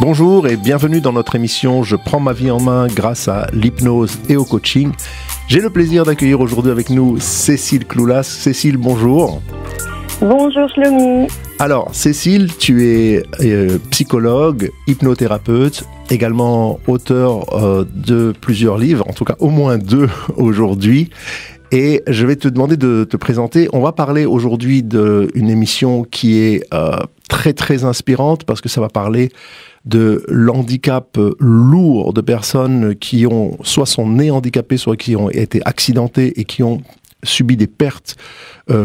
Bonjour et bienvenue dans notre émission Je prends ma vie en main grâce à l'hypnose et au coaching. J'ai le plaisir d'accueillir aujourd'hui avec nous Cécile Cloulas. Cécile, bonjour. Bonjour Shlomi. Alors Cécile, tu es psychologue, hypnothérapeute, également auteur de plusieurs livres, en tout cas au moins 2 aujourd'hui. Et je vais te demander de te présenter. On va parler aujourd'hui d'une émission qui est très très inspirante parce que ça va parler de l'handicap lourd de personnes qui ont soit sont nées handicapées, soit qui ont été accidentées et qui ont subi des pertes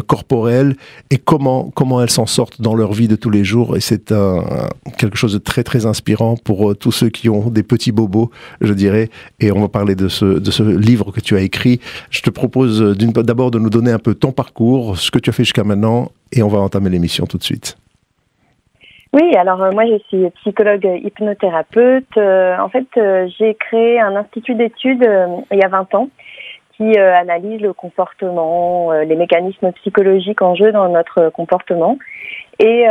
corporelles et comment elles s'en sortent dans leur vie de tous les jours. Et c'est quelque chose de très très inspirant pour tous ceux qui ont des petits bobos, je dirais. Et on va parler de ce livre que tu as écrit. Je te propose d'abord de nous donner un peu ton parcours, ce que tu as fait jusqu'à maintenant, et on va entamer l'émission tout de suite. Oui, alors moi je suis psychologue hypnothérapeute. En fait, j'ai créé un institut d'études il y a 20 ans qui analyse le comportement, les mécanismes psychologiques en jeu dans notre comportement. Et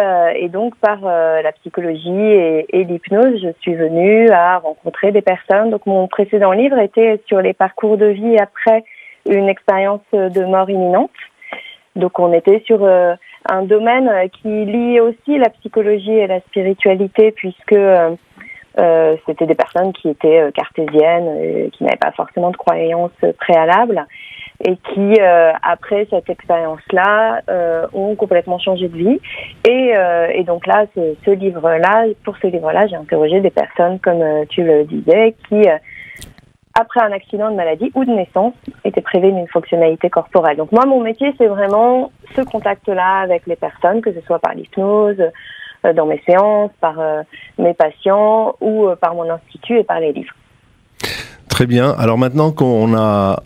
donc par la psychologie et l'hypnose, je suis venue à rencontrer des personnes. Donc mon précédent livre était sur les parcours de vie après une expérience de mort imminente. Donc on était sur un domaine qui lie aussi la psychologie et la spiritualité, puisque c'était des personnes qui étaient cartésiennes, qui n'avaient pas forcément de croyances préalables, et qui, après cette expérience-là, ont complètement changé de vie. Et donc là, pour ce livre-là, j'ai interrogé des personnes, comme tu le disais, qui après un accident de maladie ou de naissance, étaient privés d'une fonctionnalité corporelle. Donc moi, mon métier, c'est vraiment ce contact-là avec les personnes, que ce soit par l'hypnose, dans mes séances, par mes patients ou par mon institut et par les livres. Très bien. Alors maintenant qu'on a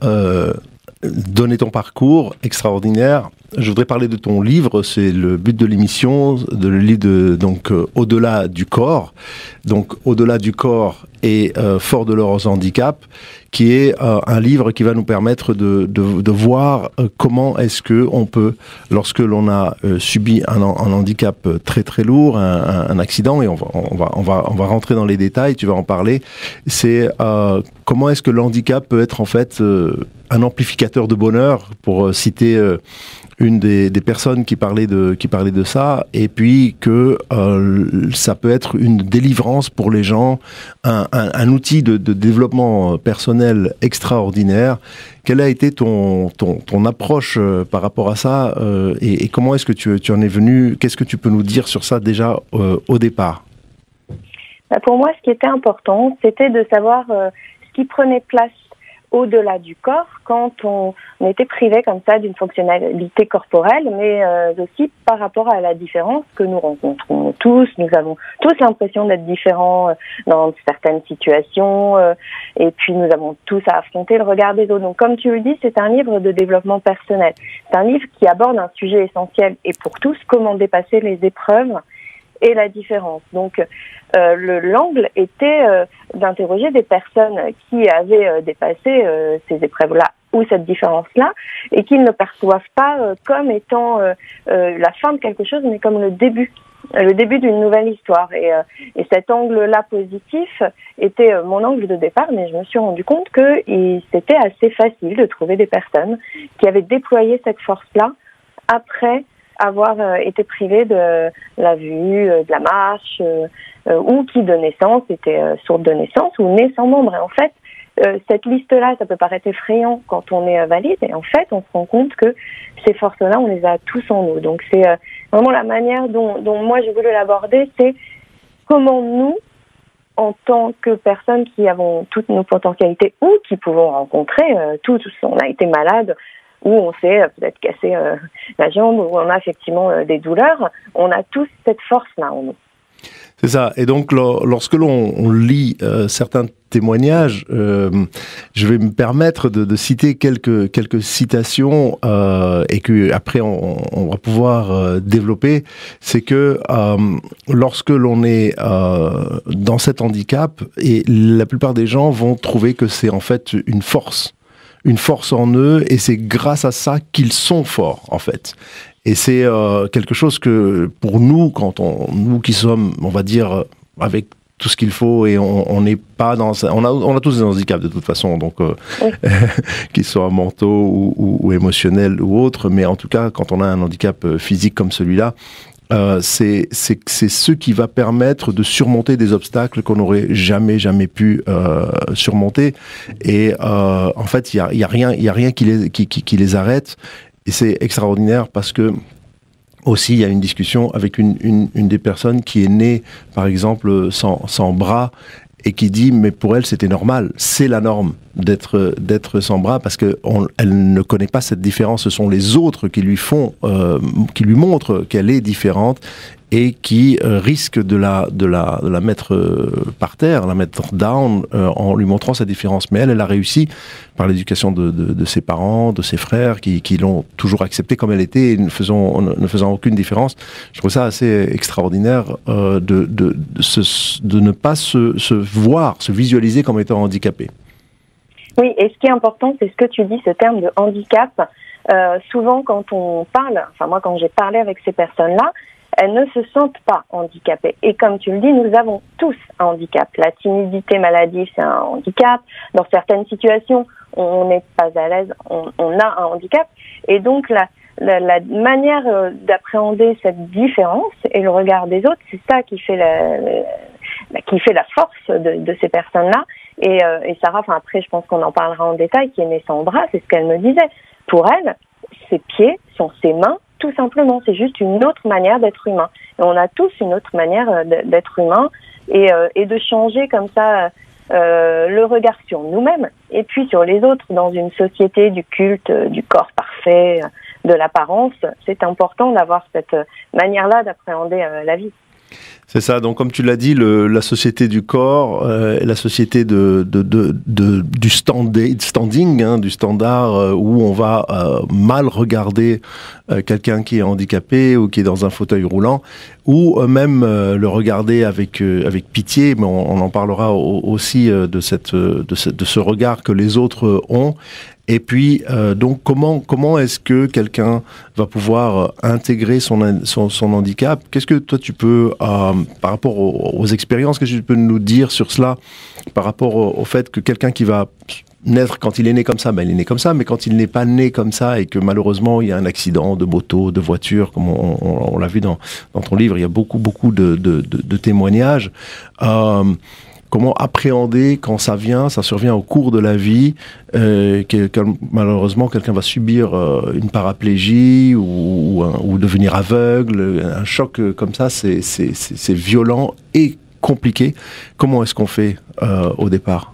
donné ton parcours extraordinaire, je voudrais parler de ton livre. C'est le but de l'émission, de le livre donc Au-delà du corps. Donc Au-delà du corps et fort de leurs handicaps, qui est un livre qui va nous permettre de voir comment est-ce que on peut, lorsque l'on a subi un handicap très très lourd, un accident, et on va rentrer dans les détails, tu vas en parler, c'est comment est-ce que le handicap peut être en fait un amplificateur de bonheur, pour citer une des personnes qui parlait de ça, et puis que ça peut être une délivrance pour les gens, un outil de développement personnel extraordinaire. Quelle a été ton approche par rapport à ça, et comment est-ce que tu en es venu? Qu'est-ce que tu peux nous dire sur ça déjà au départ? Pour moi, ce qui était important, c'était de savoir ce qui prenait place au-delà du corps, quand on était privé comme ça d'une fonctionnalité corporelle, mais aussi par rapport à la différence que nous rencontrons tous. Nous avons tous l'impression d'être différents dans certaines situations, et puis nous avons tous à affronter le regard des autres. Donc comme tu le dis, c'est un livre de développement personnel. C'est un livre qui aborde un sujet essentiel, et pour tous, comment dépasser les épreuves et la différence. Donc l'angle était d'interroger des personnes qui avaient dépassé ces épreuves-là ou cette différence-là, et qui ne perçoivent pas comme étant la fin de quelque chose, mais comme le début d'une nouvelle histoire. Et cet angle-là positif était mon angle de départ, mais je me suis rendu compte que c'était assez facile de trouver des personnes qui avaient déployé cette force-là après avoir été privés de la vue, de la marche, ou qui de naissance étaient sourdes de naissance ou nés sans membre. Et en fait, cette liste-là, ça peut paraître effrayant quand on est valide, et en fait, on se rend compte que ces forces-là, on les a tous en nous. Donc c'est vraiment la manière dont moi j'ai voulu l'aborder, c'est comment nous, en tant que personnes qui avons toutes nos potentialités ou qui pouvons rencontrer, tous, on a été malades, où on s'est peut-être cassé la jambe, où on a effectivement des douleurs, on a tous cette force-là en nous. C'est ça. Et donc, lorsque l'on lit certains témoignages, je vais me permettre de citer quelques citations, et que après on va pouvoir développer. C'est que lorsque l'on est dans cet handicap, et la plupart des gens vont trouver que c'est en fait une force en eux, et c'est grâce à ça qu'ils sont forts, en fait. Et c'est quelque chose que, pour nous, nous qui sommes, on va dire, avec tout ce qu'il faut et on n'est pas dans... On a tous des handicaps de toute façon, donc oui. Qu'ils soient mentaux ou émotionnels ou autres, mais en tout cas, quand on a un handicap physique comme celui-là, c'est ce qui va permettre de surmonter des obstacles qu'on n'aurait jamais pu surmonter. Et en fait, il y a rien qui les arrête. Et c'est extraordinaire parce que aussi, il y a une discussion avec une des personnes qui est née, par exemple, sans bras, et qui dit, mais pour elle, c'était normal. C'est la norme d'être sans bras parce que elle ne connaît pas cette différence. Ce sont les autres qui qui lui montrent qu'elle est différente et qui risquent de la mettre par terre, la mettre down en lui montrant sa différence. Mais elle a réussi par l'éducation de ses parents, de ses frères, qui l'ont toujours acceptée comme elle était, ne faisant aucune différence. Je trouve ça assez extraordinaire de ne pas se voir, se visualiser comme étant handicapé. Oui, et ce qui est important, c'est ce que tu dis, ce terme de handicap. Souvent, quand on parle, enfin moi, quand j'ai parlé avec ces personnes-là, elles ne se sentent pas handicapées. Et comme tu le dis, nous avons tous un handicap. La timidité maladive, c'est un handicap. Dans certaines situations, on n'est pas à l'aise, on a un handicap. Et donc, la manière d'appréhender cette différence et le regard des autres, c'est ça qui fait la force de ces personnes-là. Et Sarah, enfin après, je pense qu'on en parlera en détail, qui est née sans bras, c'est ce qu'elle me disait. Pour elle, ses pieds sont ses mains, tout simplement. C'est juste une autre manière d'être humain. Et on a tous une autre manière d'être humain et de changer comme ça le regard sur nous-mêmes et puis sur les autres dans une société du culte, du corps parfait, de l'apparence. C'est important d'avoir cette manière-là d'appréhender la vie. C'est ça, donc comme tu l'as dit, la société du corps, la société du standing, hein, du standard où on va mal regarder quelqu'un qui est handicapé ou qui est dans un fauteuil roulant, ou même le regarder avec pitié, mais on en parlera aussi de ce regard que les autres ont. Et puis, donc, comment est-ce que quelqu'un va pouvoir intégrer son handicap? Qu'est-ce que toi, tu peux, par rapport aux expériences, qu'est-ce que tu peux nous dire sur cela, par rapport au fait que quelqu'un qui va naître, quand il est né comme ça, ben il est né comme ça, mais quand il n'est pas né comme ça et que malheureusement, il y a un accident de moto, de voiture, comme on l'a vu dans ton livre, il y a beaucoup de témoignages. Comment appréhender quand ça survient au cours de la vie, malheureusement quelqu'un va subir une paraplégie ou devenir aveugle, un choc comme ça, c'est violent et compliqué. Comment est-ce qu'on fait au départ,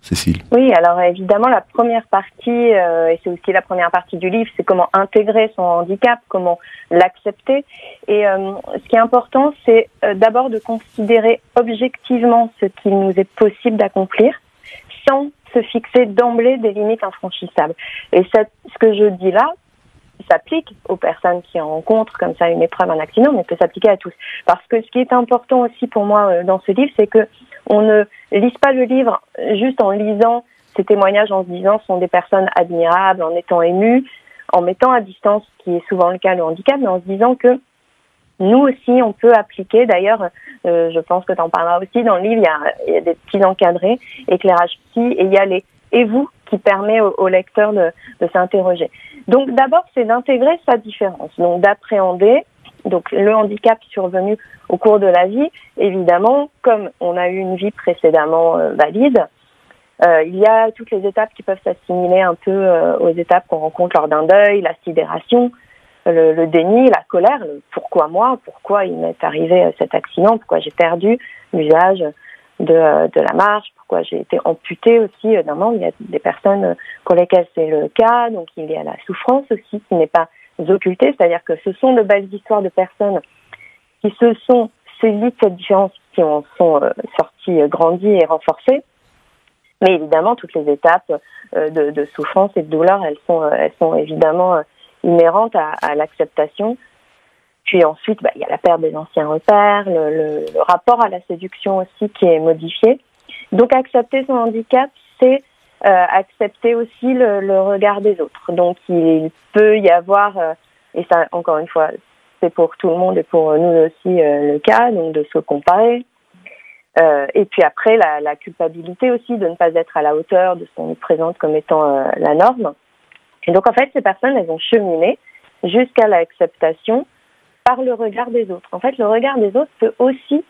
Cécile? Oui, alors évidemment la première partie, et c'est aussi la première partie du livre, c'est comment intégrer son handicap, comment l'accepter. Et ce qui est important, c'est d'abord de considérer objectivement ce qu'il nous est possible d'accomplir, sans se fixer d'emblée des limites infranchissables. Et ce que je dis là s'applique aux personnes qui rencontrent comme ça une épreuve, un accident, mais peut s'appliquer à tous. Parce que ce qui est important aussi pour moi dans ce livre, c'est que on ne lise pas le livre juste en lisant ces témoignages, en se disant ce sont des personnes admirables, en étant émus, en mettant à distance, ce qui est souvent le cas, le handicap, mais en se disant que nous aussi, on peut appliquer. D'ailleurs, je pense que tu en parleras aussi dans le livre, il y a des petits encadrés, éclairage psy, et il y a les « et vous » qui permet au lecteur de s'interroger. Donc d'abord, c'est d'intégrer sa différence, donc d'appréhender donc le handicap survenu au cours de la vie. Évidemment, comme on a eu une vie précédemment valide, il y a toutes les étapes qui peuvent s'assimiler un peu aux étapes qu'on rencontre lors d'un deuil, la sidération, le déni, la colère, le pourquoi moi, pourquoi il m'est arrivé cet accident, pourquoi j'ai perdu l'usage de la marche, pourquoi j'ai été amputée aussi d'un membre. Il y a des personnes pour lesquelles c'est le cas, donc il y a la souffrance aussi qui n'est pas occultée, c'est-à-dire que ce sont de belles histoires de personnes qui se sont saisies de cette différence, qui en sont sorties grandies et renforcées. Mais évidemment, toutes les étapes de souffrance et de douleur, elles sont évidemment inhérentes à l'acceptation. Puis ensuite, il y a la perte des anciens repères, le rapport à la séduction aussi qui est modifié. Donc accepter son handicap, c'est accepter aussi le regard des autres. Donc il peut y avoir, et ça encore une fois, c'est pour tout le monde et pour nous aussi le cas, donc de se comparer, Et puis après, la culpabilité aussi de ne pas être à la hauteur de ce qu'on nous présente comme étant la norme. Et donc en fait, ces personnes, elles ont cheminé jusqu'à l'acceptation par le regard des autres. En fait, le regard des autres peut aussi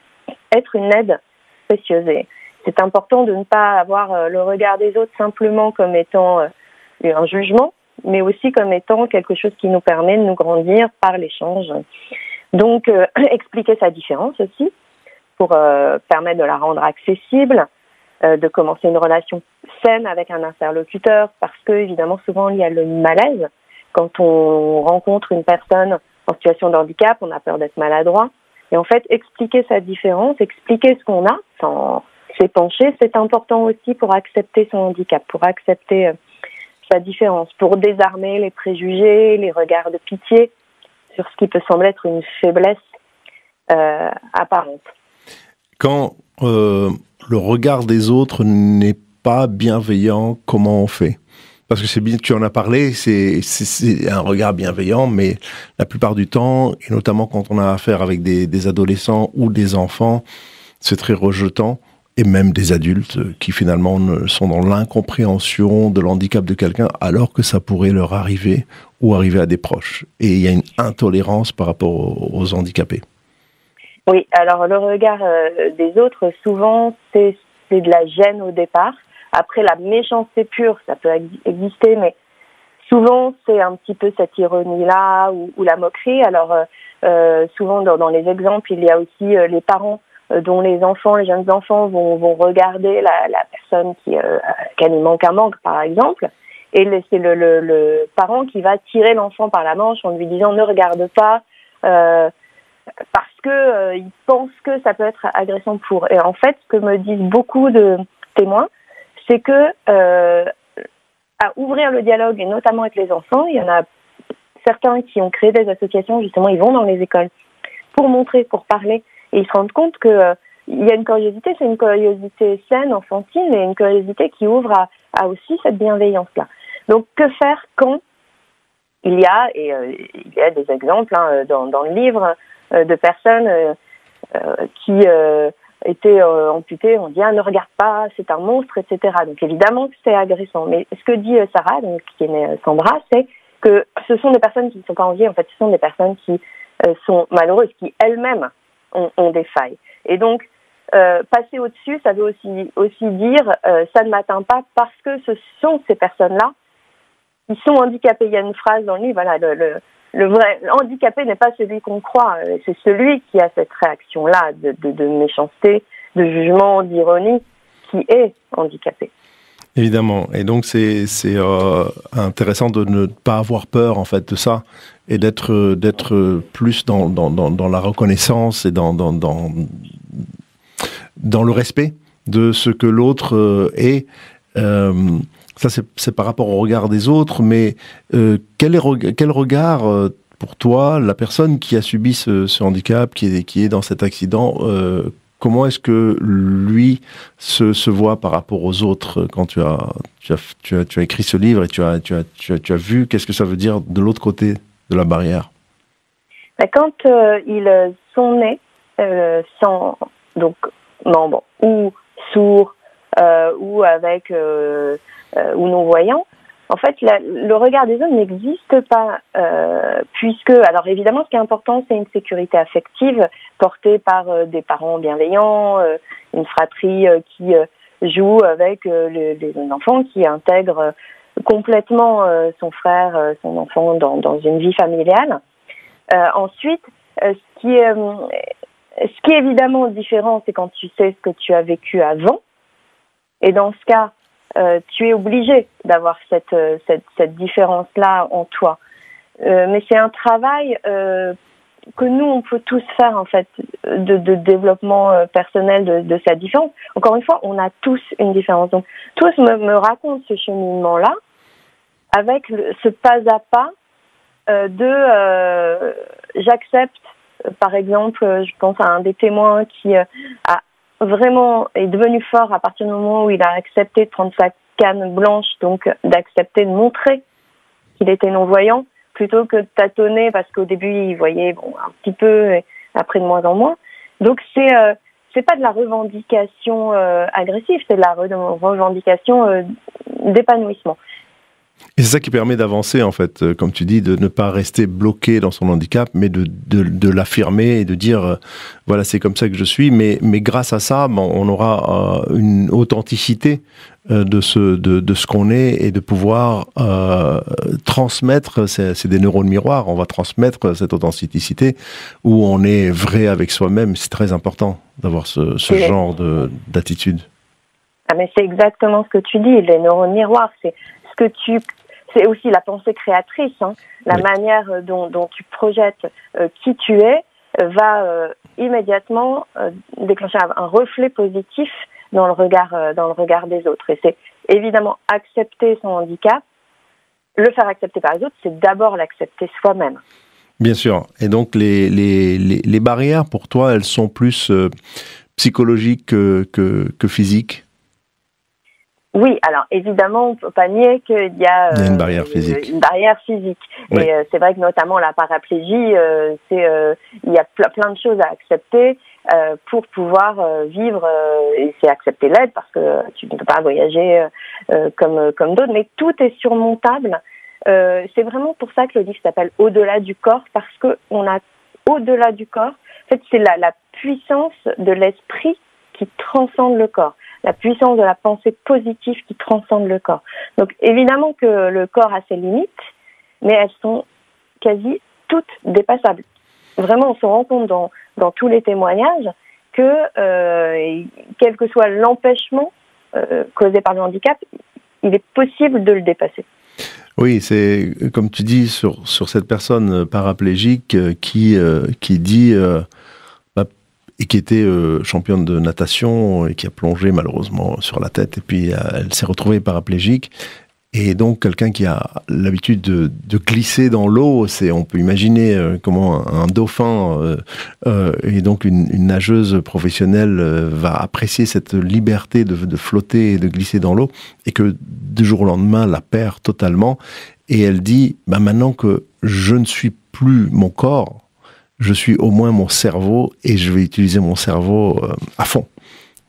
être une aide précieuse. Et c'est important de ne pas avoir le regard des autres simplement comme étant un jugement, mais aussi comme étant quelque chose qui nous permet de nous grandir par l'échange. Donc, expliquer sa différence aussi, pour permettre de la rendre accessible, de commencer une relation saine avec un interlocuteur, parce que, évidemment, souvent, il y a le malaise. Quand on rencontre une personne en situation de handicap, on a peur d'être maladroit. Et en fait, expliquer sa différence, expliquer ce qu'on a, sans s'épancher, c'est important aussi pour accepter son handicap, pour accepter sa différence, pour désarmer les préjugés, les regards de pitié sur ce qui peut sembler être une faiblesse apparente. Quand le regard des autres n'est pas bienveillant, comment on fait ? Parce que c'est bien, tu en as parlé, c'est un regard bienveillant, mais la plupart du temps, et notamment quand on a affaire avec des adolescents ou des enfants, c'est très rejetant, et même des adultes qui finalement sont dans l'incompréhension de l'handicap de quelqu'un, alors que ça pourrait leur arriver ou arriver à des proches. Et il y a une intolérance par rapport aux handicapés. Oui, alors le regard des autres, souvent, c'est de la gêne au départ. Après, la méchanceté pure, ça peut exister, mais souvent, c'est un petit peu cette ironie-là ou la moquerie. Alors, souvent, dans les exemples, il y a aussi les parents dont les jeunes enfants vont regarder la personne qui lui manque un manque, par exemple. Et c'est le parent qui va tirer l'enfant par la manche en lui disant « ne regarde pas », parce que il pense que ça peut être agressant pour. Et en fait, ce que me disent beaucoup de témoins, c'est que à ouvrir le dialogue, et notamment avec les enfants, il y en a certains qui ont créé des associations, justement, ils vont dans les écoles pour montrer, pour parler, et ils se rendent compte que il y a une curiosité, c'est une curiosité saine, enfantine, et une curiosité qui ouvre à aussi cette bienveillance-là. Donc, que faire quand il y a des exemples dans le livre de personnes qui étaient amputées, on dit ne regarde pas, c'est un monstre, etc. Donc évidemment que c'est agressant. Mais ce que dit Sarah, donc, qui est née sans bras, c'est que ce sont des personnes qui ne sont pas en vie, en fait, ce sont des personnes qui sont malheureuses, qui elles-mêmes ont des failles. Et donc, passer au-dessus, ça veut aussi dire ça ne m'atteint pas parce que ce sont ces personnes-là qui sont handicapées. Il y a une phrase dans le livre, voilà, le vrai handicapé n'est pas celui qu'on croit, c'est celui qui a cette réaction-là de méchanceté, de jugement, d'ironie, qui est handicapé. Évidemment, et donc c'est intéressant de ne pas avoir peur en fait de ça et d'être plus dans la reconnaissance et dans le respect de ce que l'autre est. Ça, c'est par rapport au regard des autres, mais quel regard, pour toi, la personne qui a subi ce handicap, qui est dans cet accident, comment est-ce que lui se voit par rapport aux autres quand tu as écrit ce livre et tu as vu qu'est-ce que ça veut dire de l'autre côté de la barrière? Quand ils sont nés sans donc membres ou sourds ou avec ou non-voyants, en fait, le regard des autres n'existe pas, puisque, alors évidemment, ce qui est important, c'est une sécurité affective portée par des parents bienveillants, une fratrie qui joue avec les enfants, qui intègre complètement son frère, son enfant dans une vie familiale. Ensuite, ce qui est évidemment différent, c'est quand tu sais ce que tu as vécu avant, et dans ce cas, tu es obligé d'avoir cette différence-là en toi. Mais c'est un travail que nous, on peut tous faire, en fait, de développement personnel de sa différence. Encore une fois, on a tous une différence. Donc, tous me racontent ce cheminement-là avec ce pas à pas j'accepte, par exemple, je pense à un des témoins qui a vraiment est devenu fort à partir du moment où il a accepté de prendre sa canne blanche, donc d'accepter de montrer qu'il était non-voyant, plutôt que de tâtonner, parce qu'au début, il voyait un petit peu, et après de moins en moins. Donc, c'est c'est pas de la revendication agressive, c'est de la revendication d'épanouissement. Et c'est ça qui permet d'avancer, en fait, comme tu dis, de ne pas rester bloqué dans son handicap, mais de l'affirmer et de dire, voilà, c'est comme ça que je suis. Mais grâce à ça, bon, on aura une authenticité de ce qu'on est et de pouvoir transmettre, c'est des neurones miroirs, on va transmettre cette authenticité où on est vrai avec soi-même. C'est très important d'avoir ce genre d'attitude. Ah, mais c'est exactement ce que tu dis, les neurones miroirs, c'est aussi la pensée créatrice, hein. La manière dont tu projettes qui tu es va immédiatement déclencher un reflet positif dans le regard des autres. Et c'est évidemment accepter son handicap, le faire accepter par les autres, c'est d'abord l'accepter soi-même. Bien sûr. Et donc les barrières pour toi, elles sont plus psychologiques que physiques? Oui, alors évidemment, on ne peut pas nier qu'il y a une barrière physique. Oui. Et c'est vrai que notamment la paraplégie, il y a plein de choses à accepter pour pouvoir vivre, et c'est accepter l'aide parce que tu ne peux pas voyager comme d'autres, mais tout est surmontable. C'est vraiment pour ça que le livre s'appelle Au-delà du corps, parce que on a au-delà du corps. En fait, c'est la puissance de l'esprit qui transcende le corps. La puissance de la pensée positive qui transcende le corps. Donc évidemment que le corps a ses limites, mais elles sont quasi toutes dépassables. Vraiment, on se rend compte dans tous les témoignages que quel que soit l'empêchement causé par le handicap, il est possible de le dépasser. Oui, c'est comme tu dis sur cette personne paraplégique qui dit... et qui était championne de natation et qui a plongé malheureusement sur la tête et puis elle s'est retrouvée paraplégique. Et donc quelqu'un qui a l'habitude de glisser dans l'eau, on peut imaginer comment un dauphin et donc une nageuse professionnelle va apprécier cette liberté de flotter et de glisser dans l'eau, et que du jour au lendemain la perd totalement. Et elle dit, maintenant que je ne suis plus mon corps, je suis au moins mon cerveau et je vais utiliser mon cerveau à fond.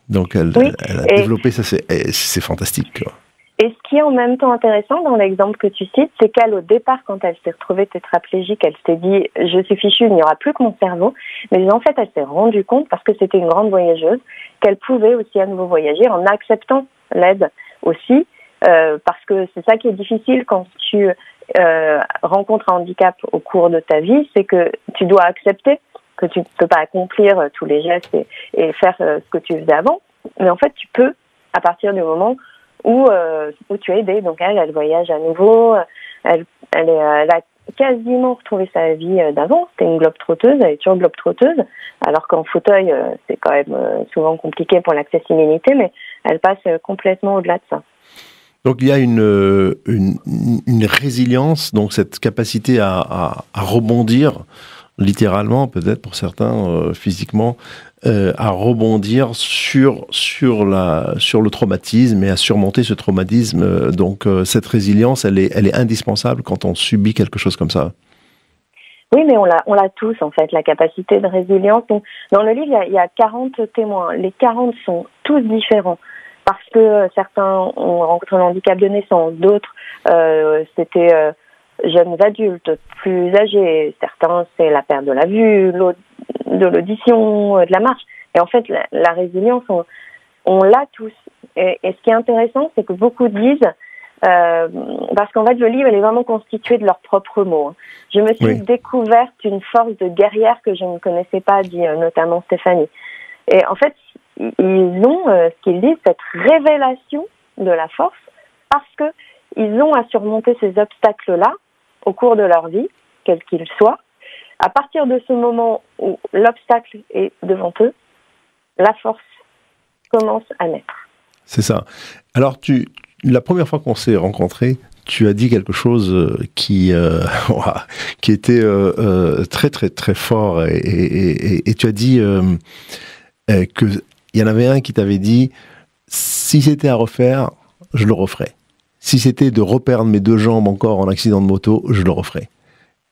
Donc elle a développé ça, c'est fantastique, quoi. Et ce qui est en même temps intéressant dans l'exemple que tu cites, c'est qu'elle, au départ, quand elle s'est retrouvée tétraplégique, elle s'est dit « je suis fichue, il n'y aura plus que mon cerveau ». Mais en fait, elle s'est rendue compte, parce que c'était une grande voyageuse, qu'elle pouvait aussi à nouveau voyager en acceptant l'aide aussi, parce que c'est ça qui est difficile quand tu rencontres un handicap au cours de ta vie, c'est que tu dois accepter que tu ne peux pas accomplir tous les gestes et faire ce que tu faisais avant, mais en fait tu peux à partir du moment où tu es aidé. Donc elle voyage à nouveau, elle a quasiment retrouvé sa vie d'avant. C'était une globe-trotteuse, elle est toujours globe-trotteuse, alors qu'en fauteuil c'est quand même souvent compliqué pour l'accessibilité, mais elle passe complètement au-delà de ça. Donc il y a une résilience, donc cette capacité à rebondir, littéralement peut-être pour certains, physiquement, à rebondir sur le traumatisme et à surmonter ce traumatisme. Donc cette résilience, elle est indispensable quand on subit quelque chose comme ça. Oui, mais on l'a tous en fait, la capacité de résilience. Donc, dans le livre, il y a 40 témoins. Les 40 sont tous différents. Parce que certains ont rencontré un handicap de naissance, d'autres c'était jeunes adultes, plus âgés, certains c'est la perte de la vue, de l'audition, de la marche. Et en fait, la résilience, on l'a tous. Et ce qui est intéressant, c'est que beaucoup disent, parce qu'en fait le livre il est vraiment constitué de leurs propres mots. Hein. Je me suis découverte une force de guerrière que je ne connaissais pas, dit notamment Stéphanie. Et en fait, ils ont, ce qu'ils disent, cette révélation de la force parce que ils ont à surmonter ces obstacles-là au cours de leur vie, quels qu'ils soient. À partir de ce moment où l'obstacle est devant eux, la force commence à naître. C'est ça. Alors, la première fois qu'on s'est rencontrés, tu as dit quelque chose qui était très, très, très fort. Et tu as dit qu'il y en avait un qui t'avait dit « Si c'était à refaire, je le referais. Si c'était de reperdre mes deux jambes encore en accident de moto, je le referais. »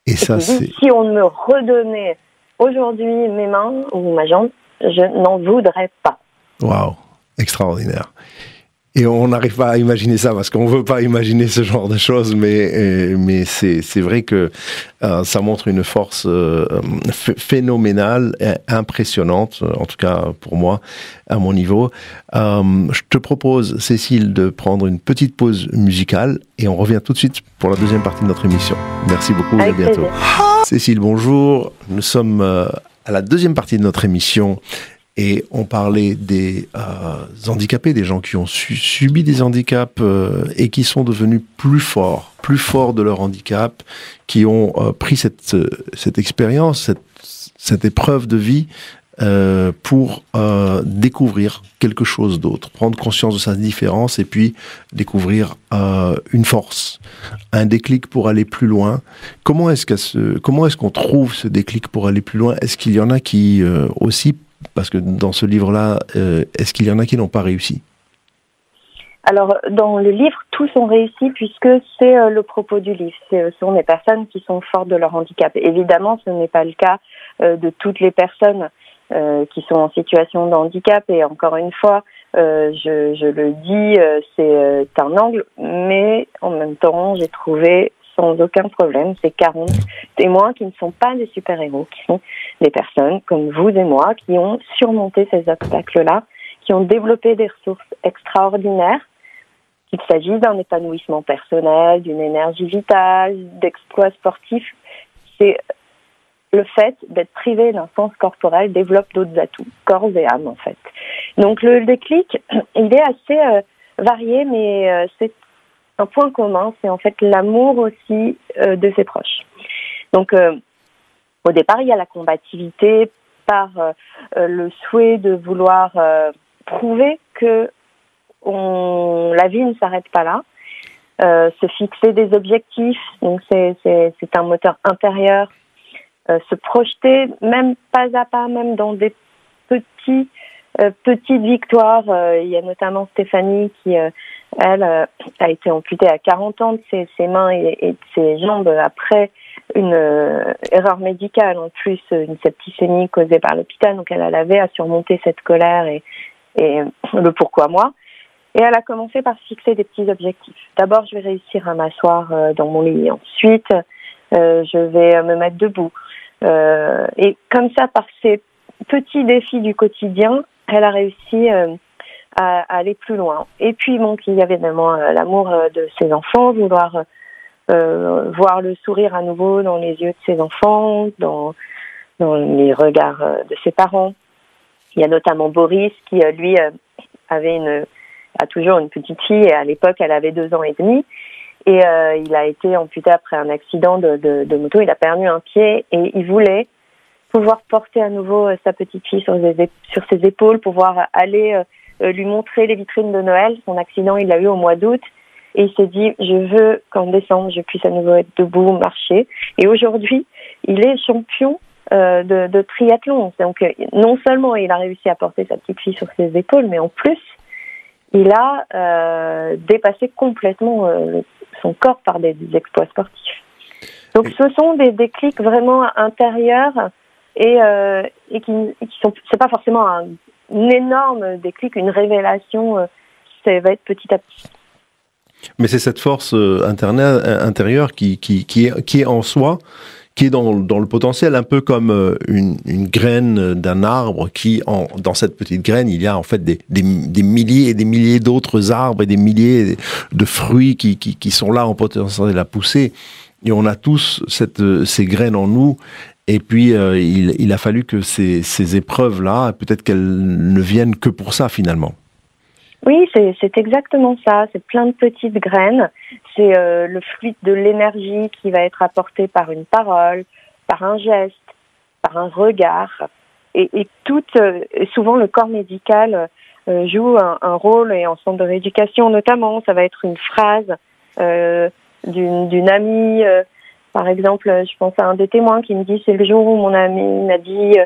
Et ça, c'est... Si on me redonnait aujourd'hui mes mains ou ma jambe, je n'en voudrais pas. Waouh, extraordinaire. Et on n'arrive pas à imaginer ça parce qu'on ne veut pas imaginer ce genre de choses, mais c'est vrai que ça montre une force phénoménale, impressionnante, en tout cas pour moi, à mon niveau. Je te propose, Cécile, de prendre une petite pause musicale et on revient tout de suite pour la deuxième partie de notre émission. Merci beaucoup et à bientôt. Cécile, bonjour. Nous sommes à la deuxième partie de notre émission. Et on parlait des handicapés, des gens qui ont subi des handicaps et qui sont devenus plus forts de leur handicap, qui ont pris cette expérience, cette épreuve de vie pour découvrir quelque chose d'autre, prendre conscience de sa différence et puis découvrir une force, un déclic pour aller plus loin. Comment est-ce qu'on trouve ce déclic pour aller plus loin? Est-ce qu'il y en a qui aussi, parce que dans ce livre-là, est-ce qu'il y en a qui n'ont pas réussi? Alors, dans le livre, tous ont réussi puisque c'est le propos du livre. Ce sont des personnes qui sont fortes de leur handicap. Évidemment, ce n'est pas le cas de toutes les personnes qui sont en situation de handicap. Et encore une fois, je le dis, c'est un angle, mais en même temps, j'ai trouvé sans aucun problème ces 40 témoins qui ne sont pas des super-héros, qui sont des personnes comme vous et moi, qui ont surmonté ces obstacles-là, qui ont développé des ressources extraordinaires, qu'il s'agisse d'un épanouissement personnel, d'une énergie vitale, d'exploits sportifs. C'est le fait d'être privé d'un sens corporel développe d'autres atouts, corps et âme en fait. Donc le déclic, il est assez varié, mais c'est un point commun, c'est en fait l'amour aussi de ses proches. Donc au départ, il y a la combativité par le souhait de vouloir prouver que la vie ne s'arrête pas là, se fixer des objectifs, donc c'est un moteur intérieur, se projeter même pas à pas, même dans des petites victoires. Il y a notamment Stéphanie qui, elle, a été amputée à 40 ans de ses mains et de ses jambes après une erreur médicale, en plus une septicémie causée par l'hôpital. Donc elle avait à surmonter cette colère et le pourquoi moi. Et elle a commencé par se fixer des petits objectifs. D'abord, je vais réussir à m'asseoir dans mon lit. Ensuite, je vais me mettre debout. Et comme ça, par ces petits défis du quotidien, elle a réussi à aller plus loin. Et puis, bon, il y avait évidemment l'amour de ses enfants, vouloir voir le sourire à nouveau dans les yeux de ses enfants, dans les regards de ses parents. Il y a notamment Boris qui, lui, a toujours une petite fille et à l'époque, elle avait 2 ans et demi. Et il a été amputé après un accident de moto. Il a perdu un pied et il voulait pouvoir porter à nouveau sa petite fille sur ses épaules, pouvoir aller lui montrer les vitrines de Noël. Son accident, il l'a eu au mois d'août. Et il s'est dit, je veux qu'en décembre, je puisse à nouveau être debout, marcher. Et aujourd'hui, il est champion de triathlon. Donc, non seulement il a réussi à porter sa petite fille sur ses épaules, mais en plus, il a dépassé complètement son corps par des exploits sportifs. Donc, ce sont des déclics vraiment intérieurs et qui sont, c'est pas forcément un énorme déclic, une révélation, ça va être petit à petit. Mais c'est cette force intérieure qui est en soi, qui est dans le potentiel, un peu comme une graine d'un arbre qui, dans cette petite graine, il y a en fait des milliers et des milliers d'autres arbres et des milliers de fruits qui sont là en potentiel à pousser. Et on a tous ces graines en nous. Et puis, il a fallu que ces épreuves-là, peut-être qu'elles ne viennent que pour ça, finalement. Oui, c'est exactement ça. C'est plein de petites graines. C'est le fluide de l'énergie qui va être apporté par une parole, par un geste, par un regard. Et souvent, le corps médical joue un rôle, et en centre de rééducation notamment, ça va être une phrase d'une amie. Par exemple, je pense à un des témoins qui me dit, c'est le jour où mon ami m'a dit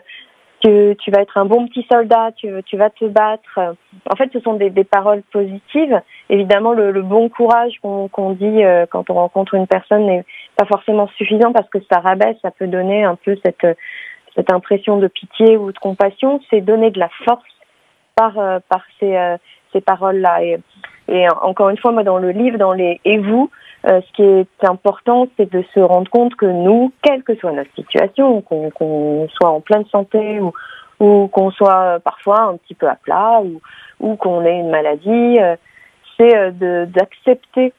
que tu vas être un bon petit soldat, tu vas te battre. En fait, ce sont des paroles positives. Évidemment, le bon courage qu'on dit quand on rencontre une personne n'est pas forcément suffisant parce que ça rabaisse, ça peut donner un peu cette impression de pitié ou de compassion, c'est donner de la force par ces paroles-là. Et encore une fois, moi, dans le livre, dans les « et vous », ce qui est important, c'est de se rendre compte que nous, quelle que soit notre situation, qu'on soit en pleine santé ou qu'on soit parfois un petit peu à plat ou qu'on ait une maladie, c'est d'accepter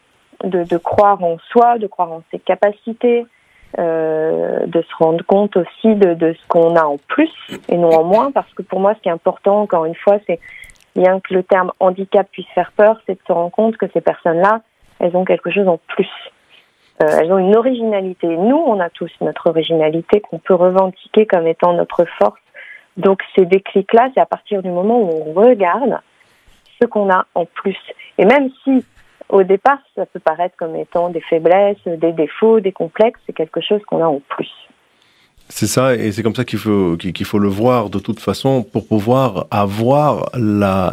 de croire en soi, de croire en ses capacités, de se rendre compte aussi de ce qu'on a en plus et non en moins, parce que pour moi, ce qui est important, encore une fois, c'est bien que le terme handicap puisse faire peur, c'est de se rendre compte que ces personnes-là, elles ont quelque chose en plus. Elles ont une originalité. Nous, on a tous notre originalité qu'on peut revendiquer comme étant notre force. Donc ces déclics-là, c'est à partir du moment où on regarde ce qu'on a en plus. Et même si, au départ, ça peut paraître comme étant des faiblesses, des défauts, des complexes, c'est quelque chose qu'on a en plus. C'est ça, et c'est comme ça qu'il faut le voir de toute façon pour pouvoir avoir la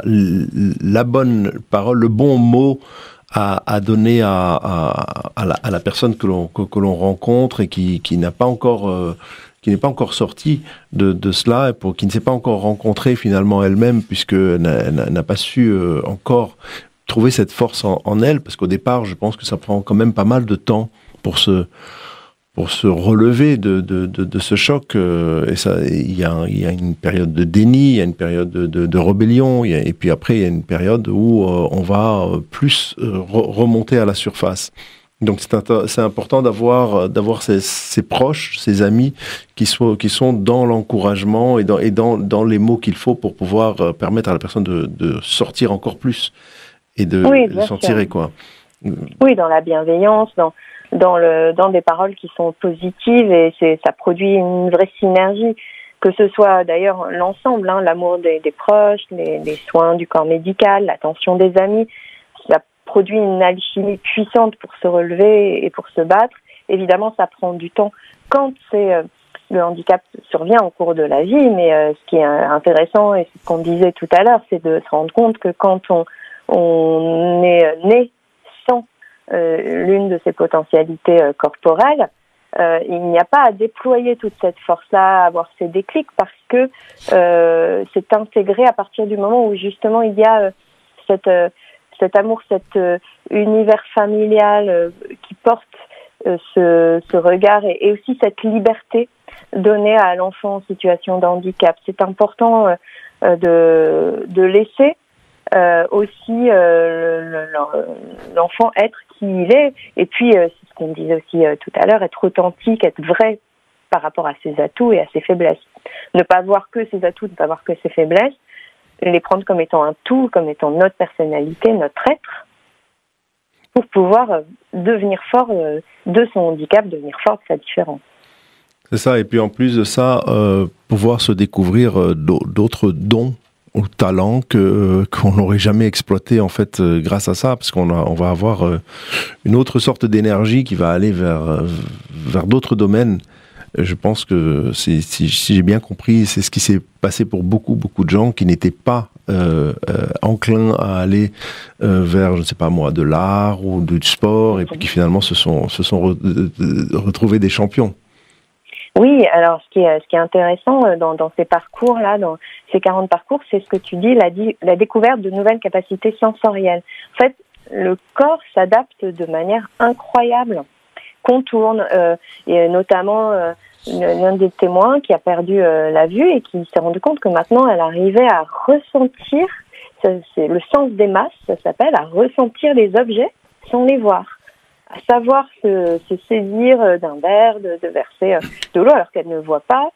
bonne parole, le bon mot à donner à la personne que l'on rencontre et qui n'est pas encore sortie de cela, et qui ne s'est pas encore rencontrée finalement elle-même, puisque n'a pas su encore trouver cette force en elle, parce qu'au départ, je pense que ça prend quand même pas mal de temps pour se relever de ce choc. Et ça, il y a une période de déni, il y a une période de rébellion, et puis après, il y a une période où on va plus remonter à la surface. Donc c'est important d'avoir ses proches, ses amis qui sont dans l'encouragement et dans les mots qu'il faut pour pouvoir permettre à la personne de sortir encore plus et de s'en tirer, quoi. Oui, dans la bienveillance, dans des paroles qui sont positives, et ça produit une vraie synergie, que ce soit d'ailleurs l'ensemble, l'amour des proches, les soins du corps médical, l'attention des amis, ça produit une alchimie puissante pour se relever et pour se battre. Évidemment, ça prend du temps quand le handicap survient au cours de la vie, mais ce qui est intéressant, et c'est ce qu'on disait tout à l'heure, c'est de se rendre compte que quand on est né sans l'une de ces potentialités corporelles, il n'y a pas à déployer toute cette force-là, à avoir ces déclics, parce que c'est intégré à partir du moment où justement il y a cet amour, cet univers familial qui porte ce regard, et aussi cette liberté donnée à l'enfant en situation de handicap. C'est important de laisser aussi l'enfant être qui il est, et puis c'est ce qu'on disait aussi tout à l'heure, être authentique, être vrai par rapport à ses atouts et à ses faiblesses. Ne pas voir que ses atouts, ne pas voir que ses faiblesses, les prendre comme étant un tout, comme étant notre personnalité, notre être, pour pouvoir devenir fort de son handicap, devenir fort de sa différence. C'est ça, et puis en plus de ça, pouvoir se découvrir d'autres dons ou talents qu'on n'aurait jamais exploité en fait grâce à ça, parce qu'on va avoir une autre sorte d'énergie qui va aller vers d'autres domaines. Je pense que si j'ai bien compris, c'est ce qui s'est passé pour beaucoup de gens qui n'étaient pas enclins à aller vers, je ne sais pas moi, de l'art ou du sport, et puis qui finalement se sont retrouvés des champions. Oui, alors ce qui est intéressant dans ces parcours-là, dans ces 40 parcours, c'est ce que tu dis, la découverte de nouvelles capacités sensorielles. En fait, le corps s'adapte de manière incroyable, contourne, et notamment l'un des témoins qui a perdu la vue et qui s'est rendu compte que maintenant elle arrivait à ressentir, c'est le sens des masses, ça s'appelle, à ressentir les objets sans les voir, à savoir se saisir d'un verre, de verser de l'eau alors qu'elle ne voit pas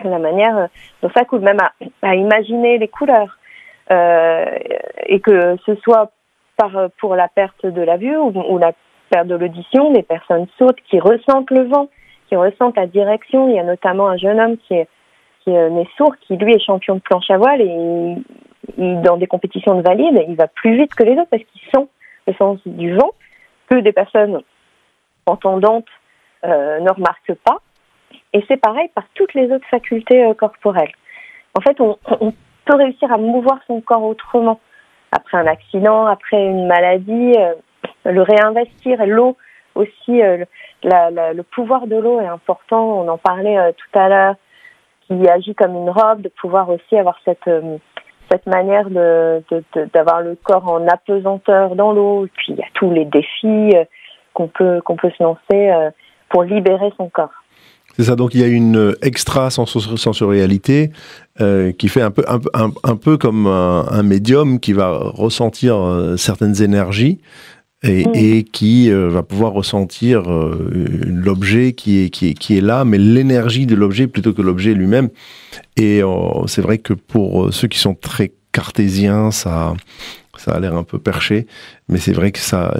la manière dont ça coule, même à imaginer les couleurs, et que ce soit pour la perte de la vue ou la perte de l'audition, des personnes sourdes qui ressentent le vent, qui ressentent la direction. Il y a notamment un jeune homme qui est né sourd, qui lui est champion de planche à voile, et dans des compétitions de valide, il va plus vite que les autres parce qu'il sent le sens du vent que des personnes entendantes ne remarquent pas. Et c'est pareil par toutes les autres facultés corporelles. En fait, on peut réussir à mouvoir son corps autrement. Après un accident, après une maladie, le réinvestir. L'eau aussi, le pouvoir de l'eau est important. On en parlait tout à l'heure, qui agit comme une robe, de pouvoir aussi avoir cette manière d'avoir le corps en apesanteur dans l'eau. Et puis il y a tous les défis qu'on peut se lancer pour libérer son corps. C'est ça, donc il y a une extra-sensorialité qui fait un peu comme un médium qui va ressentir certaines énergies et qui va pouvoir ressentir l'objet qui est là, mais l'énergie de l'objet plutôt que l'objet lui-même. Et c'est vrai que pour ceux qui sont très cartésiens, ça a l'air un peu perché, mais c'est vrai que ça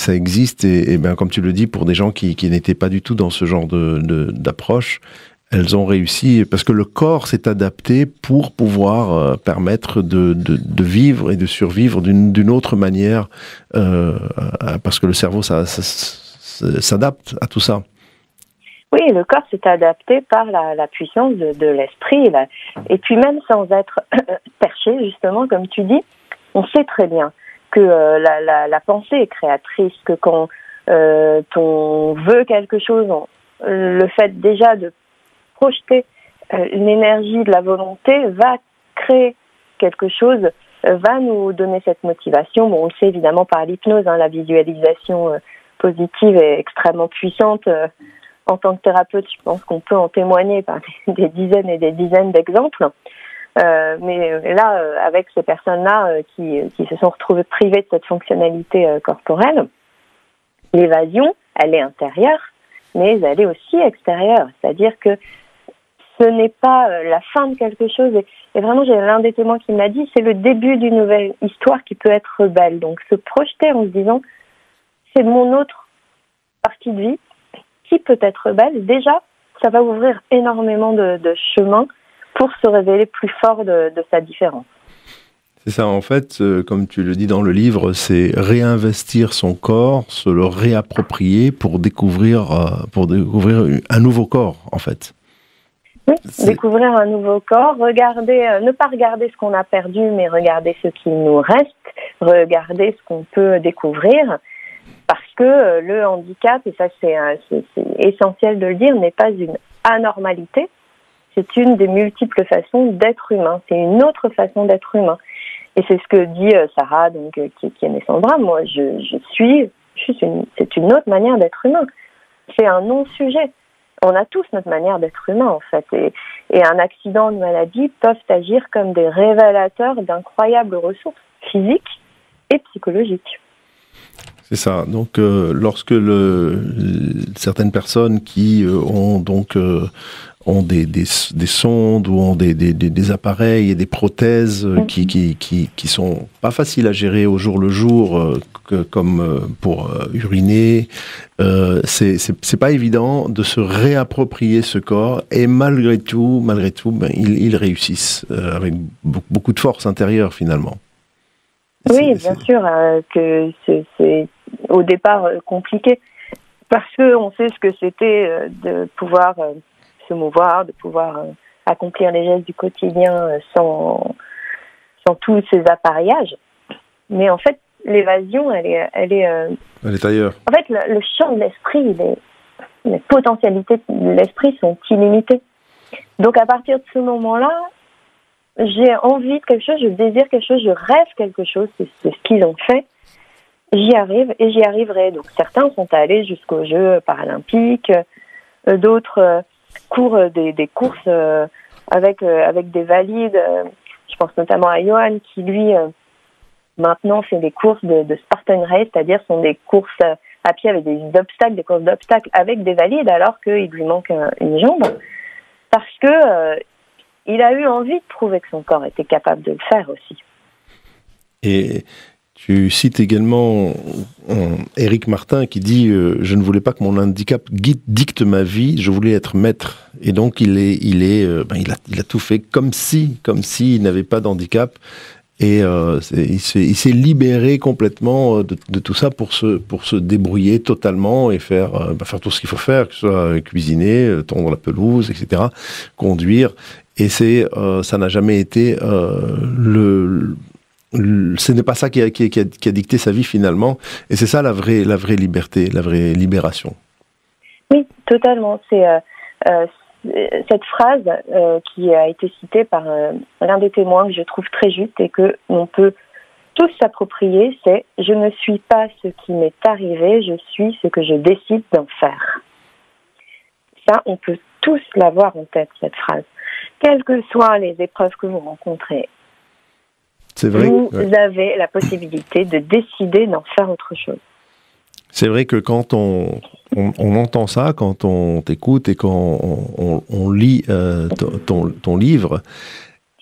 existe, et bien, comme tu le dis, pour des gens qui n'étaient pas du tout dans ce genre d'approche, elles ont réussi, parce que le corps s'est adapté pour pouvoir permettre de vivre et de survivre d'une autre manière, parce que le cerveau s'adapte à tout ça. Oui, le corps s'est adapté par la puissance de l'esprit, et puis même sans être perché, justement, comme tu dis, on sait très bien que la pensée est créatrice, que quand on veut quelque chose, le fait déjà de projeter une énergie de la volonté va créer quelque chose, va nous donner cette motivation. Bon, on le sait évidemment par l'hypnose, la visualisation positive est extrêmement puissante. En tant que thérapeute, je pense qu'on peut en témoigner par des dizaines et des dizaines d'exemples. Mais là, avec ces personnes-là qui se sont retrouvées privées de cette fonctionnalité corporelle, l'évasion, elle est intérieure, mais elle est aussi extérieure. C'est-à-dire que ce n'est pas la fin de quelque chose. Et vraiment, j'ai l'un des témoins qui m'a dit, c'est le début d'une nouvelle histoire qui peut être belle. Donc, se projeter en se disant, c'est mon autre partie de vie qui peut être belle. Déjà, ça va ouvrir énormément de chemins pour se révéler plus fort de sa différence. C'est ça, en fait, comme tu le dis dans le livre, c'est réinvestir son corps, se le réapproprier pour découvrir un nouveau corps, en fait. Oui, découvrir un nouveau corps, ne pas regarder ce qu'on a perdu, mais regarder ce qui nous reste, regarder ce qu'on peut découvrir, parce que le handicap, et ça c'est essentiel de le dire, n'est pas une anormalité. C'est une des multiples façons d'être humain. C'est une autre façon d'être humain. Et c'est ce que dit Sarah, donc qui aimait Sandra. Moi, c'est une autre manière d'être humain. C'est un non-sujet. On a tous notre manière d'être humain, en fait. Et un accident, une maladie peuvent agir comme des révélateurs d'incroyables ressources physiques et psychologiques. C'est ça. Donc, lorsque certaines personnes qui ont des sondes ou ont des appareils et des prothèses qui sont pas faciles à gérer au jour le jour, comme pour uriner, c'est pas évident de se réapproprier ce corps, et malgré tout, ils réussissent avec beaucoup de force intérieure finalement. Oui, bien sûr que c'est au départ compliqué, parce que on sait ce que c'était de pouvoir se mouvoir, de pouvoir accomplir les gestes du quotidien sans tous ces appareillages. Mais en fait, l'évasion, elle est ailleurs. En fait, le champ de l'esprit, les potentialités de l'esprit sont illimitées. Donc, à partir de ce moment-là, j'ai envie de quelque chose, je désire quelque chose, je rêve quelque chose, c'est ce qu'ils ont fait. J'y arrive et j'y arriverai. Donc, certains sont allés jusqu'aux Jeux paralympiques, d'autres courent des courses avec des valides. Je pense notamment à Johan qui, lui, maintenant fait des courses de Spartan Race, c'est-à-dire sont des courses à pied avec des courses d'obstacles avec des valides, alors qu'il lui manque une jambe. Parce que il a eu envie de prouver que son corps était capable de le faire aussi. Et tu cites également Éric Martin qui dit « Je ne voulais pas que mon handicap dicte ma vie, je voulais être maître ». Et donc il a tout fait comme s'il n'avait pas d'handicap. Et il s'est libéré complètement de tout ça pour se débrouiller totalement et faire tout ce qu'il faut faire, que ce soit cuisiner, tondre la pelouse, etc., conduire. Et ça n'a jamais été ce n'est pas ça qui a dicté sa vie finalement. Et c'est ça la vraie liberté, la vraie libération. Oui, totalement. cette phrase qui a été citée par l'un des témoins que je trouve très juste et que on peut tous s'approprier, c'est « Je ne suis pas ce qui m'est arrivé, je suis ce que je décide d'en faire ». Ça, on peut tous l'avoir en tête, cette phrase. Quelles que soient les épreuves que vous rencontrez, c'est vrai, vous avez la possibilité de décider d'en faire autre chose. C'est vrai que quand on entend ça, quand on t'écoute et quand on lit ton livre,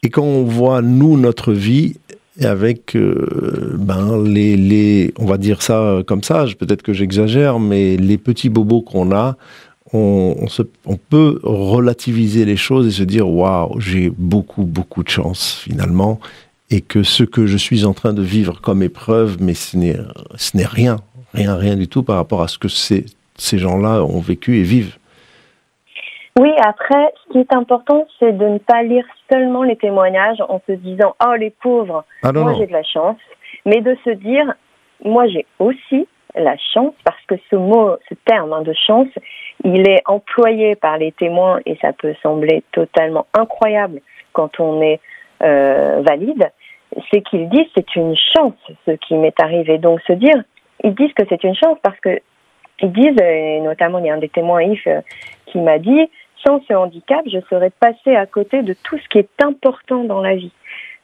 et quand on voit, nous, notre vie, avec on va dire ça comme ça, peut-être que j'exagère, mais les petits bobos qu'on a, on peut relativiser les choses et se dire « Waouh, j'ai beaucoup, beaucoup de chance, finalement », et que ce que je suis en train de vivre comme épreuve, mais ce n'est rien du tout par rapport à ce que ces gens-là ont vécu et vivent. Oui, après, ce qui est important, c'est de ne pas lire seulement les témoignages en se disant « Oh, les pauvres, moi j'ai de la chance », mais de se dire « Moi j'ai aussi la chance », parce que ce terme de chance, il est employé par les témoins et ça peut sembler totalement incroyable quand on est valide, c'est qu'ils disent « C'est une chance ce qui m'est arrivé ». Donc se dire, ils disent que c'est une chance parce que ils disent, et notamment il y a un des témoins Yves qui m'a dit, sans ce handicap, je serais passé à côté de tout ce qui est important dans la vie.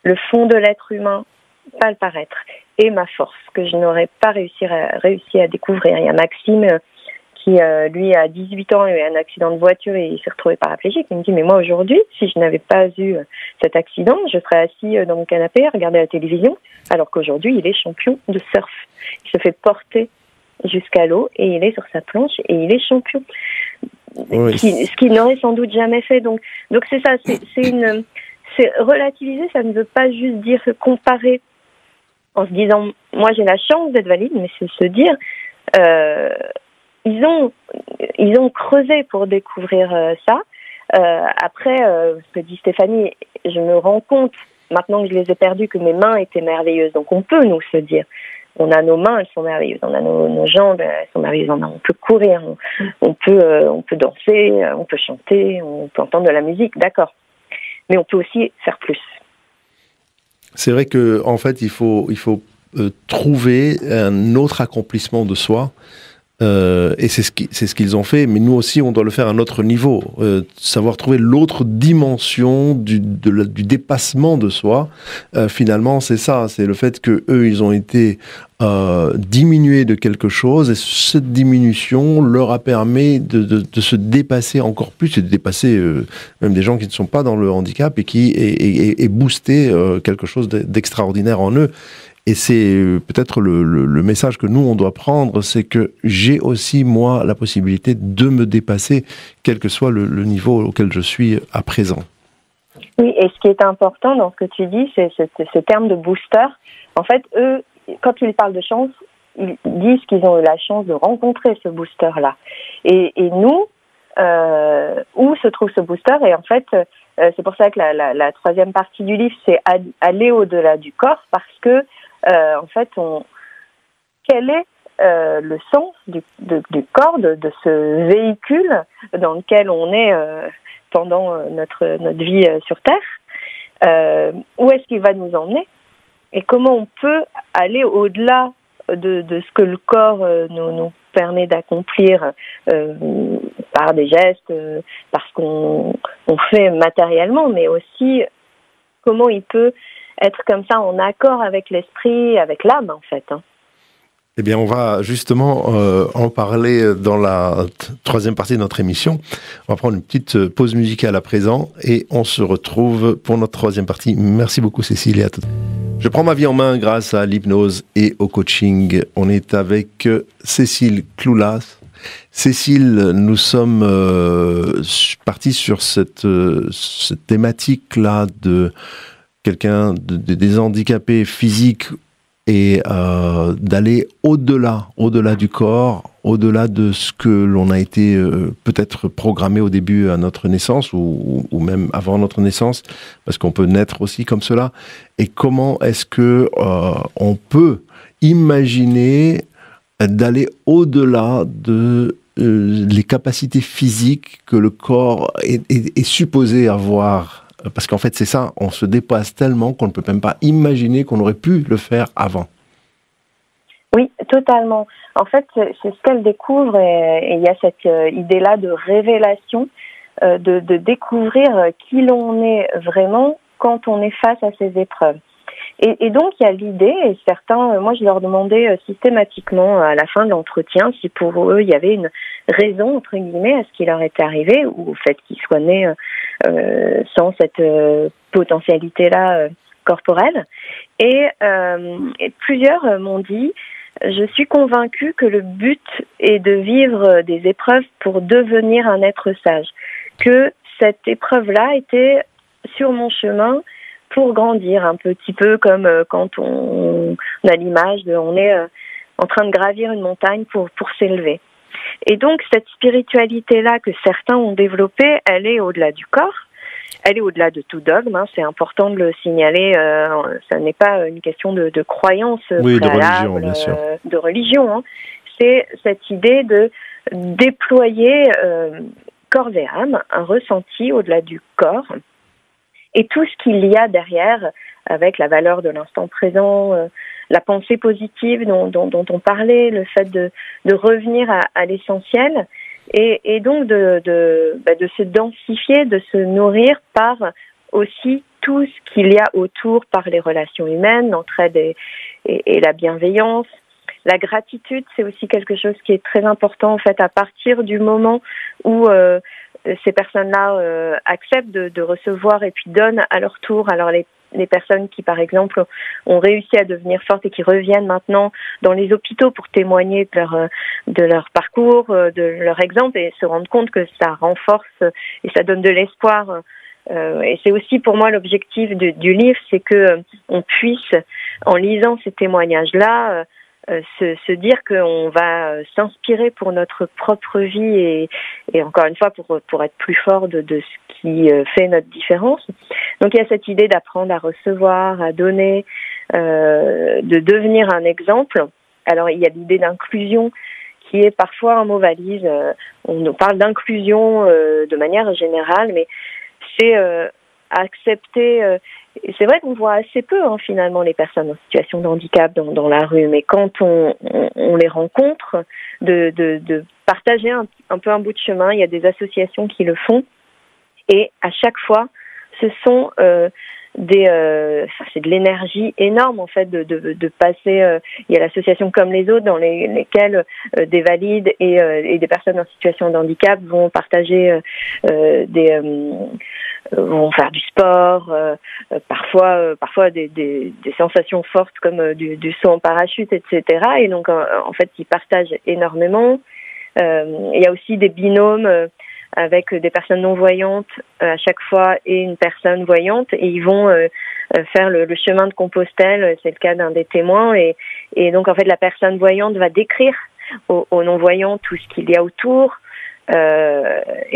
Le fond de l'être humain, pas le paraître, et ma force, que je n'aurais pas réussi à découvrir. Il y a Maxime qui, lui, à 18 ans, a eu un accident de voiture et il s'est retrouvé paraplégique. Il me dit, mais moi aujourd'hui, si je n'avais pas eu cet accident, je serais assis dans mon canapé à regarder la télévision, alors qu'aujourd'hui, il est champion de surf. Il se fait porter jusqu'à l'eau et il est sur sa planche et il est champion. Oui. Ce qu'il n'aurait sans doute jamais fait. Donc c'est ça, c'est relativiser, ça ne veut pas juste dire se comparer en se disant moi j'ai la chance d'être valide, mais c'est se dire ils ont creusé pour découvrir ça. Après, ce que dit Stéphanie, je me rends compte maintenant que je les ai perdus que mes mains étaient merveilleuses. Donc on peut nous se dire on a nos mains, elles sont merveilleuses. On a nos jambes, elles sont merveilleuses. On peut courir, on peut danser, on peut chanter, on peut entendre de la musique, d'accord. Mais on peut aussi faire plus. C'est vrai que en fait, il faut trouver un autre accomplissement de soi. Et c'est ce qu'ils ont fait, mais nous aussi on doit le faire à notre niveau, savoir trouver l'autre dimension du dépassement de soi. Finalement c'est ça, c'est le fait que eux ils ont été diminués de quelque chose et cette diminution leur a permis de se dépasser encore plus et de dépasser même des gens qui ne sont pas dans le handicap et qui est boosté quelque chose d'extraordinaire en eux. Et c'est peut-être le message que nous, on doit prendre, c'est que j'ai aussi, moi, la possibilité de me dépasser, quel que soit le niveau auquel je suis à présent. Oui, et ce qui est important dans ce que tu dis, c'est ce terme de booster. En fait, eux, quand ils parlent de chance, ils disent qu'ils ont eu la chance de rencontrer ce booster-là. Et nous, où se trouve ce booster? Et en fait, c'est pour ça que la troisième partie du livre, c'est aller au-delà du corps, parce que en fait, quel est le sens du corps, de ce véhicule dans lequel on est pendant notre vie sur Terre? Où est-ce qu'il va nous emmener? Et comment on peut aller au-delà de ce que le corps nous permet d'accomplir par des gestes, parce qu'on fait matériellement, mais aussi comment il peut être comme ça en accord avec l'esprit, avec l'âme en fait. Eh bien, on va justement en parler dans la troisième partie de notre émission. On va prendre une petite pause musicale à présent et on se retrouve pour notre troisième partie. Merci beaucoup Cécile et à tout. Je prends ma vie en main grâce à l'hypnose et au coaching. On est avec Cécile Cloulas. Cécile, nous sommes partis sur cette thématique-là de quelqu'un, des handicapés physiques et d'aller au-delà du corps, au-delà de ce que l'on a été peut-être programmé au début à notre naissance ou même avant notre naissance, parce qu'on peut naître aussi comme cela. Et comment est-ce que on peut imaginer d'aller au-delà de les capacités physiques que le corps est supposé avoir. Parce qu'en fait, c'est ça, on se dépasse tellement qu'on ne peut même pas imaginer qu'on aurait pu le faire avant. Oui, totalement. En fait, c'est ce qu'elle découvre et il y a cette idée-là de révélation, de découvrir qui l'on est vraiment quand on est face à ces épreuves. Et donc, il y a l'idée, et certains, moi je leur demandais systématiquement à la fin de l'entretien si pour eux il y avait une raison, entre guillemets, à ce qui leur était arrivé ou au fait qu'ils soient nés sans cette potentialité-là corporelle. Et plusieurs m'ont dit, je suis convaincue que le but est de vivre des épreuves pour devenir un être sage. Que cette épreuve-là était sur mon chemin pour grandir, un petit peu comme quand on a l'image de on est en train de gravir une montagne pour s'élever. Et donc cette spiritualité-là que certains ont développée, elle est au-delà du corps, elle est au-delà de tout dogme, hein, c'est important de le signaler, ça n'est pas une question de croyance oui, préalable, de religion, bien sûr. De religion, hein. C'est cette idée de déployer corps et âme, un ressenti au-delà du corps, et tout ce qu'il y a derrière, avec la valeur de l'instant présent, la pensée positive dont on parlait, le fait de revenir à l'essentiel, et donc de se densifier, de se nourrir par aussi tout ce qu'il y a autour, par les relations humaines, l'entraide et la bienveillance. La gratitude, c'est aussi quelque chose qui est très important, en fait, à partir du moment où ces personnes-là acceptent de recevoir et puis donnent à leur tour. Alors les personnes qui, par exemple, ont réussi à devenir fortes et qui reviennent maintenant dans les hôpitaux pour témoigner de leur parcours, de leur exemple et se rendre compte que ça renforce et ça donne de l'espoir. Et c'est aussi pour moi l'objectif du livre, c'est que on puisse, en lisant ces témoignages-là, se dire qu'on va s'inspirer pour notre propre vie et encore une fois pour être plus fort de ce qui fait notre différence. Donc il y a cette idée d'apprendre à recevoir, à donner, de devenir un exemple. Alors il y a l'idée d'inclusion qui est parfois un mot valise. On nous parle d'inclusion de manière générale, mais c'est accepter. Et c'est vrai qu'on voit assez peu finalement les personnes en situation de handicap dans la rue, mais quand on les rencontre, de partager un peu un bout de chemin, il y a des associations qui le font, et à chaque fois, ce sont c'est de l'énergie énorme en fait de passer. Il y a l'association Comme les autres dans lesquelles des valides et des personnes en situation de handicap vont partager vont faire du sport, parfois des sensations fortes comme du saut en parachute, etc. Et donc en fait ils partagent énormément. Il y a aussi des binômes avec des personnes non-voyantes à chaque fois et une personne voyante, et ils vont faire le chemin de Compostelle, c'est le cas d'un des témoins, et donc en fait la personne voyante va décrire aux non-voyants tout ce qu'il y a autour, et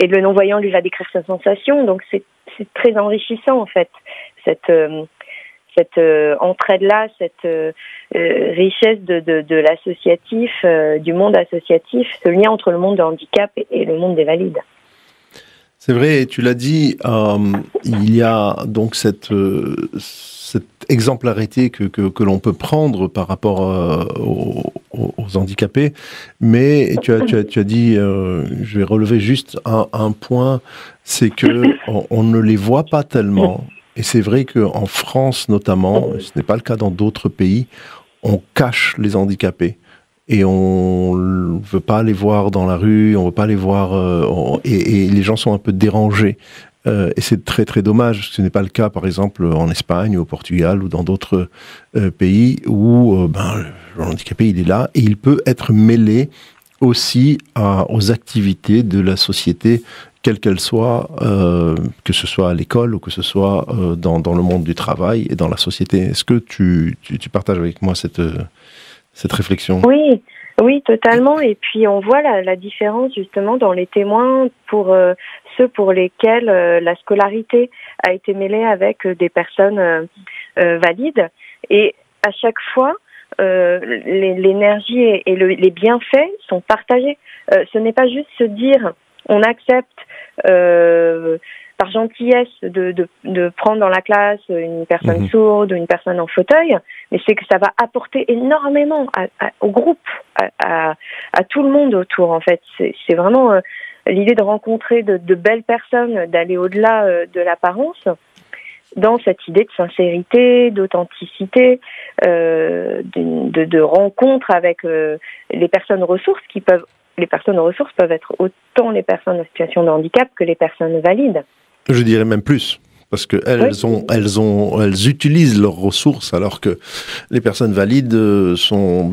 le non-voyant lui va décrire sa sensation, donc c'est très enrichissant en fait, cette entraide-là, cette richesse de l'associatif, du monde associatif, ce lien entre le monde de handicap et le monde des valides. C'est vrai, tu l'as dit, il y a donc cette exemplarité que l'on peut prendre par rapport aux handicapés, mais tu as dit, je vais relever juste un point, c'est que on ne les voit pas tellement, et c'est vrai qu'en France notamment, ce n'est pas le cas dans d'autres pays, on cache les handicapés. Et on ne veut pas les voir dans la rue, on ne veut pas les voir, et les gens sont un peu dérangés. Et c'est très très dommage. Ce n'est pas le cas, par exemple, en Espagne, au Portugal ou dans d'autres pays où le handicapé, il est là et il peut être mêlé aussi aux activités de la société, quelle qu'elle soit, que ce soit à l'école ou que ce soit dans le monde du travail et dans la société. Est-ce que tu partages avec moi cette réflexion? Oui, totalement. Et puis on voit la différence justement dans les témoins pour ceux pour lesquels la scolarité a été mêlée avec des personnes valides. Et à chaque fois, l'énergie et les bienfaits sont partagés. ce n'est pas juste se dire on accepte par gentillesse de prendre dans la classe une personne sourde ou une personne en fauteuil, mais c'est que ça va apporter énormément au groupe, à tout le monde autour en fait. C'est vraiment l'idée de rencontrer de belles personnes, d'aller au-delà de l'apparence, dans cette idée de sincérité, d'authenticité, de rencontre avec les personnes ressources qui peuvent. Les personnes ressources peuvent être autant les personnes en situation de handicap que les personnes valides. Je dirais même plus, parce qu'elles utilisent leurs ressources, alors que les personnes valides n'ont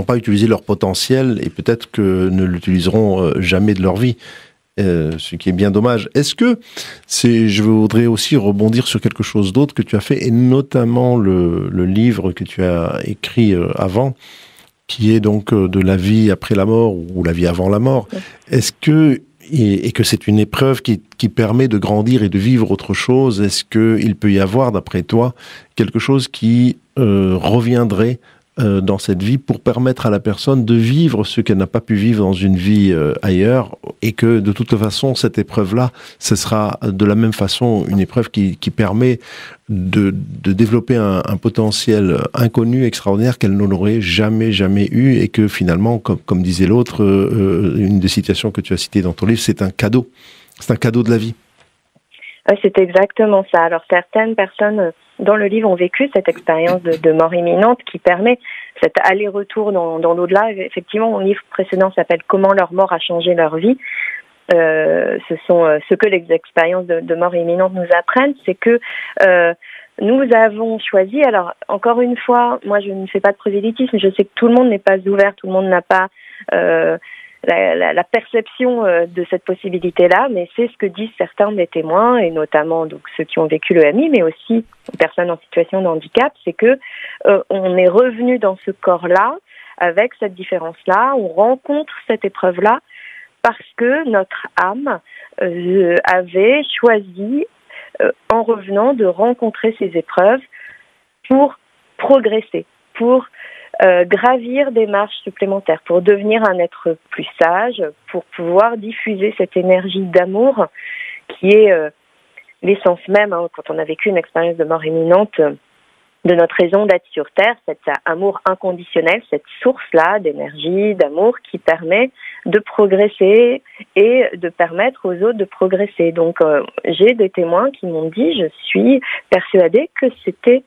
pas utilisé leur potentiel et peut-être que ne l'utiliseront jamais de leur vie, ce qui est bien dommage. Je voudrais aussi rebondir sur quelque chose d'autre que tu as fait, et notamment le livre que tu as écrit avant, qui est donc de la vie après la mort ou la vie avant la mort. Est-ce que et que c'est une épreuve qui permet de grandir et de vivre autre chose, est-ce qu'il peut y avoir, d'après toi, quelque chose qui reviendrait dans cette vie pour permettre à la personne de vivre ce qu'elle n'a pas pu vivre dans une vie ailleurs, et que de toute façon, cette épreuve-là, ce sera de la même façon une épreuve qui permet de développer un potentiel inconnu, extraordinaire, qu'elle n'aurait jamais eu, et que finalement, comme disait l'autre, une des citations que tu as citées dans ton livre, c'est un cadeau de la vie. C'est exactement ça. Alors certaines personnes dans le livre ont vécu cette expérience de mort imminente qui permet cet aller-retour dans l'au-delà. Effectivement, mon livre précédent s'appelle « Comment leur mort a changé leur vie ». Ce sont ce que les expériences de mort imminente nous apprennent, c'est que nous avons choisi. Alors encore une fois, moi je ne fais pas de prosélytisme, je sais que tout le monde n'est pas ouvert, tout le monde n'a pas la perception de cette possibilité-là, mais c'est ce que disent certains des témoins, et notamment donc ceux qui ont vécu l'EMI, mais aussi les personnes en situation de handicap, c'est que on est revenu dans ce corps-là avec cette différence-là, on rencontre cette épreuve-là parce que notre âme avait choisi, en revenant, de rencontrer ces épreuves pour progresser, pour gravir des marches supplémentaires, pour devenir un être plus sage, pour pouvoir diffuser cette énergie d'amour qui est l'essence même, quand on a vécu une expérience de mort imminente, de notre raison d'être sur Terre, cet amour inconditionnel, cette source-là d'énergie, d'amour qui permet de progresser et de permettre aux autres de progresser. Donc j'ai des témoins qui m'ont dit, je suis persuadée que c'était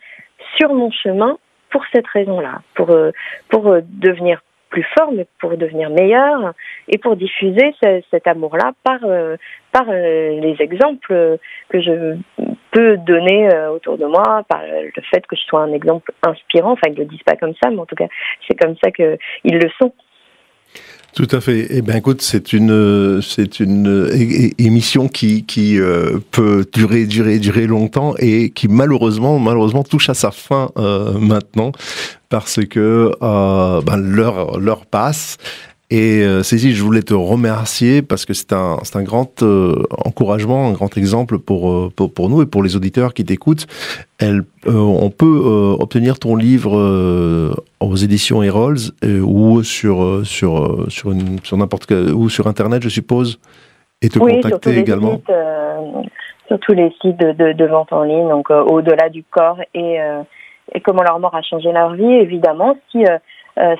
sur mon chemin pour cette raison-là, pour devenir plus fort, mais pour devenir meilleur et pour diffuser cet amour-là par les exemples que je peux donner autour de moi, par le fait que je sois un exemple inspirant. Enfin, ils ne le disent pas comme ça, mais en tout cas, c'est comme ça qu'ils le sont. Tout à fait. Eh bien, écoute, c'est une émission qui peut durer longtemps et qui malheureusement touche à sa fin maintenant, parce que l'heure passe. Et Cécile, je voulais te remercier parce que c'est un grand encouragement, un grand exemple pour nous et pour les auditeurs qui t'écoutent. On peut obtenir ton livre aux éditions Errols ou sur n'importe quel, ou sur Internet, je suppose, et te contacter également. Sur tous les sites de vente en ligne, donc au-delà du corps et comment leur mort a changé leur vie. Évidemment, si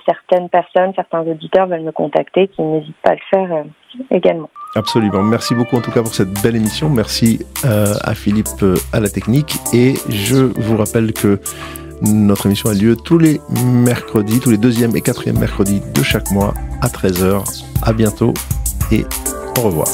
certaines personnes, certains auditeurs veulent me contacter, qu'ils n'hésitent pas à le faire également. Absolument. Merci beaucoup en tout cas pour cette belle émission. Merci à Philippe à la technique. Et je vous rappelle que notre émission a lieu tous les mercredis, tous les 2e et 4e mercredis de chaque mois à 13h. À bientôt et au revoir.